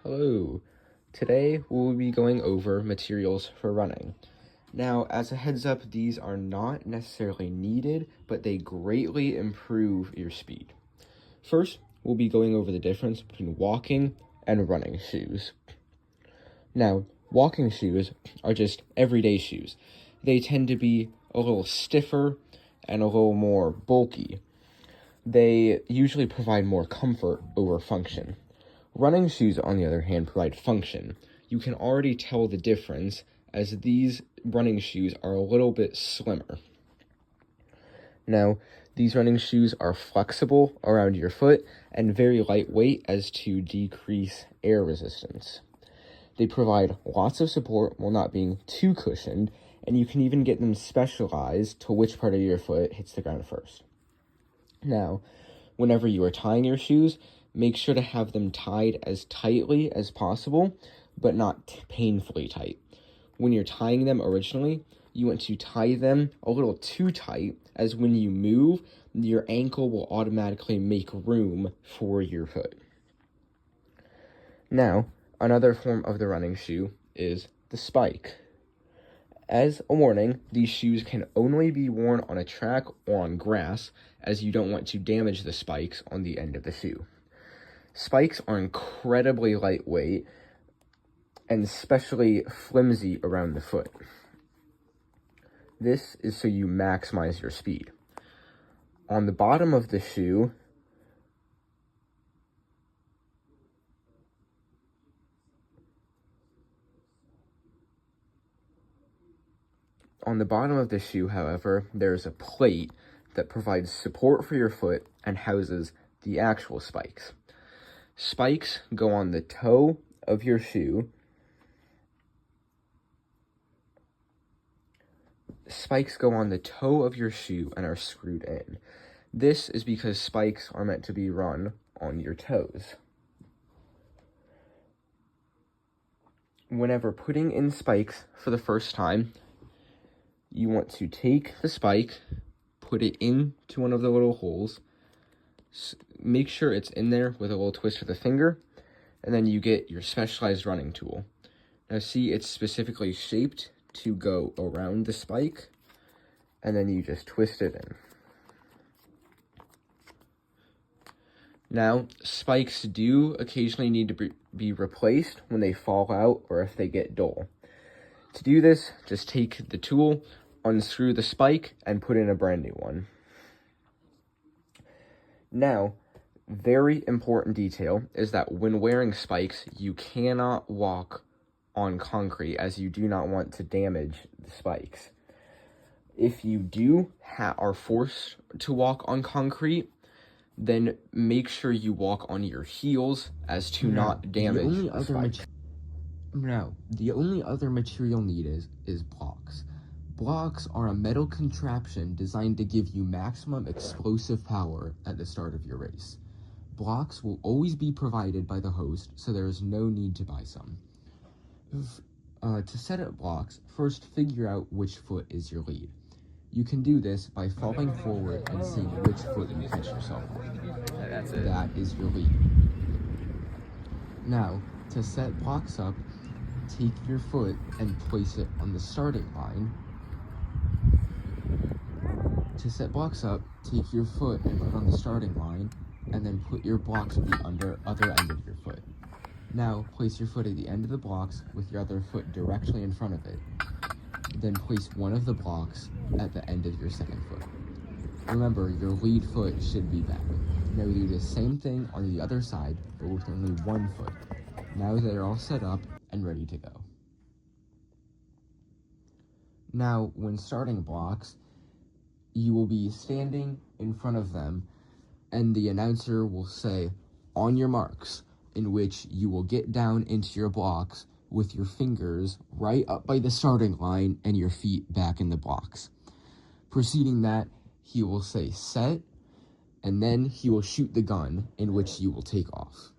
Hello. Today we'll be going over materials for running. Now, as a heads up, these are not necessarily needed, but they greatly improve your speed. First, we'll be going over the difference between walking and running shoes. Now, walking shoes are just everyday shoes. They tend to be a little stiffer and a little more bulky. They usually provide more comfort over function. Running shoes, on the other hand, provide function. You can already tell the difference as these running shoes are a little bit slimmer. Now, these running shoes are flexible around your foot and very lightweight as to decrease air resistance. They provide lots of support while not being too cushioned, and you can even get them specialized to which part of your foot hits the ground first. Now, whenever you are tying your shoes, make sure to have them tied as tightly as possible, but not painfully tight. When you're tying them originally, you want to tie them a little too tight, as when you move, your ankle will automatically make room for your foot. Now, another form of the running shoe is the spike. As a warning, these shoes can only be worn on a track or on grass, as you don't want to damage the spikes on the end of the shoe. Spikes are incredibly lightweight and especially flimsy around the foot. This is so you maximize your speed. On the bottom of the shoe, however, there's a plate that provides support for your foot and houses the actual spikes. Spikes go on the toe of your shoe. Spikes go on the toe of your shoe and are screwed in. This is because spikes are meant to be run on your toes. Whenever putting in spikes for the first time, you want to take the spike, put it into one of the little holes, make sure it's in there with a little twist of the finger, and then you get your specialized running tool. Now see, it's specifically shaped to go around the spike, and then you just twist it in. Now, spikes do occasionally need to be replaced when they fall out or if they get dull. To do this, just take the tool, unscrew the spike, and put in a brand new one. Now, very important detail is that when wearing spikes, you cannot walk on concrete as you do not want to damage the spikes. If you are forced to walk on concrete, then make sure you walk on your heels as to not damage the spike. The only other material needed is blocks. Blocks are a metal contraption designed to give you maximum explosive power at the start of your race. Blocks will always be provided by the host, so there is no need to buy some. To set up blocks, first figure out which foot is your lead. You can do this by falling forward and seeing which foot you catch yourself with. That's it. That is your lead. Now, to set blocks up, take your foot and place it on the starting line. To set blocks up, take your foot and put it on the starting line, and then put your blocks at the other end of your foot. Now, place your foot at the end of the blocks with your other foot directly in front of it. Then place one of the blocks at the end of your second foot. Remember, your lead foot should be back. Now do the same thing on the other side, but with only one foot. Now they're all set up and ready to go. Now, when starting blocks, you will be standing in front of them, and the announcer will say, "On your marks," in which you will get down into your blocks with your fingers right up by the starting line and your feet back in the blocks. Preceding that, he will say set, and then he will shoot the gun, in which you will take off.